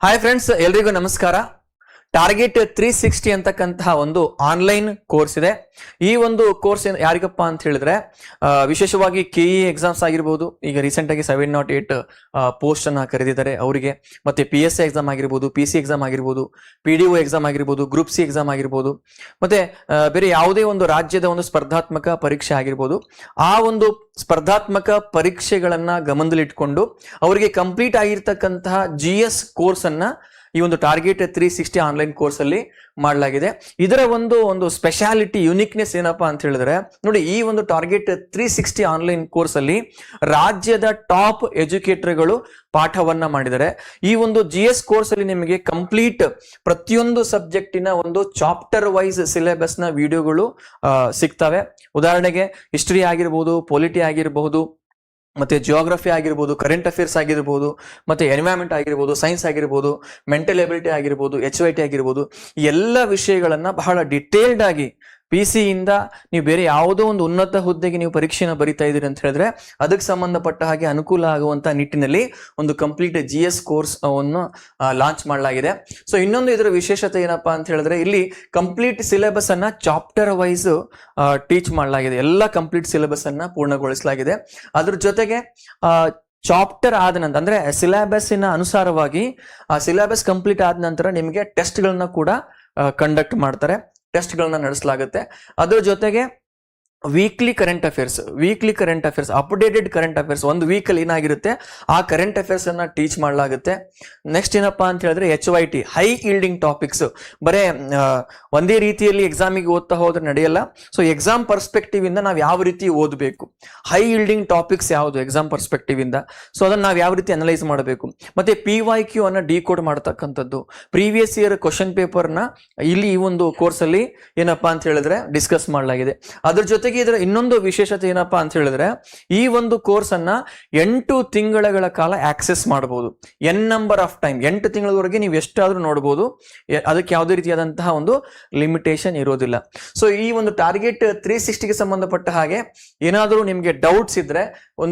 Hi friends, ಎಲ್ರಿಗೂ ನಮಸ್ಕಾರ. Target 360 ಅಂತಕ್ಕಂತಹ ಒಂದು ಆನ್ಲೈನ್ ಕೋರ್ಸ್ ಇದೆ. ಈ ಒಂದು ಕೋರ್ಸ್ ಯಾರಿಗಪ್ಪ ಅಂತ ಹೇಳಿದ್ರೆ ವಿಶೇಷವಾಗಿ ಕೆಇ ಎಕ್ಸಾಮ್ಸ್ ಆಗಿರ್ಬೋದು, ಈಗ ರೀಸೆಂಟ್ ಆಗಿ 708 ಪೋಸ್ಟ್ ಅನ್ನ ಕರೆದಿದ್ದಾರೆ ಅವರಿಗೆ, ಮತ್ತೆ PSC ಎಕ್ಸಾಮ್ ಆಗಿರ್ಬೋದು, PC ಎಕ್ಸಾಮ್ ಆಗಿರ್ಬೋದು, PDO ಎಕ್ಸಾಮ್ ಆಗಿರ್ಬೋದು, ಗ್ರೂಪ್ C ಎಕ್ಸಾಮ್ ಆಗಿರ್ಬೋದು, ಮತ್ತೆ ಬೇರೆ ಯಾವುದೇ ಒಂದು ರಾಜ್ಯದ ಒಂದು ಸ್ಪರ್ಧಾತ್ಮಕ ಪರೀಕ್ಷೆ ಆಗಿರ್ಬೋದು. ಆ ಒಂದು ಸ್ಪರ್ಧಾತ್ಮಕ ಪರೀಕ್ಷೆಗಳನ್ನ ಗಮನದಲ್ಲಿಟ್ಕೊಂಡು ಅವರಿಗೆ ಕಂಪ್ಲೀಟ್ ಆಗಿರ್ತಕ್ಕಂತಹ GS ಕೋರ್ಸ್ ಅನ್ನ ಈ ಒಂದು ಟಾರ್ಗೆಟ್ 360 ಆನ್ಲೈನ್ ಕೋರ್ಸ್ ಅಲ್ಲಿ ಮಾಡಲಾಗಿದೆ. ಇದರ ಒಂದು ಸ್ಪೆಷಾಲಿಟಿ, ಯುನಿಕ್ನೆಸ್ ಏನಪ್ಪಾ ಅಂತ ಹೇಳಿದ್ರೆ, ನೋಡಿ, ಈ ಒಂದು ಟಾರ್ಗೆಟ್ 360 ಆನ್ಲೈನ್ ಕೋರ್ಸ್ ಅಲ್ಲಿ ರಾಜ್ಯದ ಟಾಪ್ ಎಜುಕೇಟರ್ಗಳು ಪಾಠವನ್ನ ಮಾಡಿದ್ದಾರೆ. ಈ ಒಂದು GS ಕೋರ್ಸ್ ಅಲ್ಲಿ ನಿಮಗೆ ಕಂಪ್ಲೀಟ್ ಪ್ರತಿಯೊಂದು ಸಬ್ಜೆಕ್ಟಿನ ಒಂದು ಚಾಪ್ಟರ್ ವೈಸ್ ಸಿಲೆಬಸ್ ನ ವಿಡಿಯೋಗಳು ಸಿಗ್ತವೆ. ಉದಾಹರಣೆಗೆ ಹಿಸ್ಟರಿ ಆಗಿರ್ಬೋದು, ಪೊಲಿಟಿ ಆಗಿರಬಹುದು, ಮತ್ತೆ ಜಿಯೋಗ್ರಫಿ ಆಗಿರ್ಬೋದು, ಕರೆಂಟ್ ಅಫೇರ್ಸ್ ಆಗಿರ್ಬೋದು, ಮತ್ತೆ ಎನ್ವೈರನ್ಮೆಂಟ್ ಆಗಿರ್ಬೋದು, ಸೈನ್ಸ್ ಆಗಿರ್ಬೋದು, ಮೆಂಟಲ್ ಎಬಿಲಿಟಿ ಆಗಿರ್ಬೋದು, HYT ಆಗಿರ್ಬೋದು, ಎಲ್ಲ ವಿಷಯಗಳನ್ನ ಬಹಳ ಡಿಟೇಲ್ಡ್ ಆಗಿ PC ಇಂದ ನೀವು ಬೇರೆ ಯಾವುದೋ ಒಂದು ಉನ್ನತ ಹುದ್ದೆಗೆ ನೀವು ಪರೀಕ್ಷೆನ ಬರಿತಾ ಇದ್ದೀರಿ ಅಂತ ಹೇಳಿದ್ರೆ ಅದಕ್ಕೆ ಸಂಬಂಧಪಟ್ಟ ಹಾಗೆ ಅನುಕೂಲ ಆಗುವಂತ ನಿಟ್ಟಿನಲ್ಲಿ ಒಂದು ಕಂಪ್ಲೀಟ್ GS ಕೋರ್ಸ್ ಅನ್ನು ಲಾಂಚ್ ಮಾಡಲಾಗಿದೆ. ಸೊ ಇನ್ನೊಂದು ಇದರ ವಿಶೇಷತೆ ಏನಪ್ಪಾ ಅಂತ ಹೇಳಿದ್ರೆ, ಇಲ್ಲಿ ಕಂಪ್ಲೀಟ್ ಸಿಲೆಬಸ್ ಅನ್ನ ಚಾಪ್ಟರ್ ವೈಸ್ ಟೀಚ್ ಮಾಡಲಾಗಿದೆ. ಎಲ್ಲ ಕಂಪ್ಲೀಟ್ ಸಿಲೆಬಸ್ ಅನ್ನ ಪೂರ್ಣಗೊಳಿಸಲಾಗಿದೆ. ಅದ್ರ ಜೊತೆಗೆ ಚಾಪ್ಟರ್ ಆದ ನಂತರ, ಅಂದ್ರೆ ಸಿಲೆಬಸ್ಸಿನ ಅನುಸಾರವಾಗಿ ಆ ಸಿಲೆಬಸ್ ಕಂಪ್ಲೀಟ್ ಆದ ನಂತರ ನಿಮಗೆ ಟೆಸ್ಟ್ಗಳನ್ನ ಕೂಡ ಕಂಡಕ್ಟ್ ಮಾಡ್ತಾರೆ, ಟೆಸ್ಟ್ಗಳನ್ನ ನಡೆಸಲಾಗುತ್ತೆ. ಅದರ ಜೊತೆಗೆ weekly current affairs, updated current affairs ಒಂದು ವೀಕಲ್ಲಿ ಏನಾಗಿರುತ್ತೆ ಆ ಕರೆಂಟ್ ಅಫೇರ್ಸ್ ಅನ್ನ ಟೀಚ್ ಮಾಡಲಾಗುತ್ತೆ. ನೆಕ್ಸ್ಟ್ ಏನಪ್ಪಾ ಅಂತ ಹೇಳಿದ್ರೆ HYT, ಹೈ ಈಲ್ಡಿಂಗ್ ಟಾಪಿಕ್ಸ್. ಬರೇ ಒಂದೇ ರೀತಿಯಲ್ಲಿ ಎಕ್ಸಾಮಿಗೆ ಓದ್ತಾ ಹೋದ್ರೆ ನಡೆಯಲ್ಲ. ಸೊ ಎಕ್ಸಾಮ್ ಪರ್ಸ್ಪೆಕ್ಟಿವ್ ಇಂದ ನಾವು ಯಾವ ರೀತಿ ಓದಬೇಕು, ಹೈ ಈಲ್ಡಿಂಗ್ ಟಾಪಿಕ್ಸ್ ಯಾವುದು ಎಕ್ಸಾಮ್ ಪರ್ಸ್ಪೆಕ್ಟಿವ್ ಇಂದ, ಸೊ ಅದನ್ನ ನಾವು ಯಾವ ರೀತಿ ಅನಲೈಸ್ ಮಾಡಬೇಕು, ಮತ್ತೆ PYQ ಅನ್ನ ಡಿಕೋಡ್ ಮಾಡತಕ್ಕಂಥದ್ದು, ಪ್ರೀವಿಯಸ್ ಇಯರ್ ಕ್ವಶನ್ ಪೇಪರ್ ನ ಇಲ್ಲಿ ಈ ಒಂದು ಕೋರ್ಸ್ ಅಲ್ಲಿ ಏನಪ್ಪಾ ಅಂತ ಹೇಳಿದ್ರೆ ಡಿಸ್ಕಸ್ ಮಾಡಲಾಗಿದೆ. ಅದ್ರ ಜೊತೆಗೆ ಇದರ ಇನ್ನೊಂದು ವಿಶೇಷತೆ ಏನಪ್ಪಾ ಅಂತ ಹೇಳಿದ್ರೆ, ಈ ಒಂದು ಕೋರ್ಸ್ ಅನ್ನ 8 ತಿಂಗಳ ಕಾಲ ಆಕ್ಸೆಸ್ ಮಾಡಬಹುದು. ನಂಬರ್ ಆಫ್ ಟೈಮ್ 8 ತಿಂಗಳವರೆಗೆ ನೀವು ಎಷ್ಟಾದ್ರೂ ನೋಡಬಹುದು. ಅದಕ್ಕೆ ಯಾವುದೇ ರೀತಿಯಾದಂತಹ ಒಂದು ಲಿಮಿಟೇಷನ್ ಇರೋದಿಲ್ಲ. ಸೊ ಈ ಒಂದು ಟಾರ್ಗೆಟ್ 360ಗೆ ಸಂಬಂಧಪಟ್ಟ ಹಾಗೆ ಏನಾದರೂ ನಿಮಗೆ ಡೌಟ್ಸ್ ಇದ್ರೆ ಒಂದು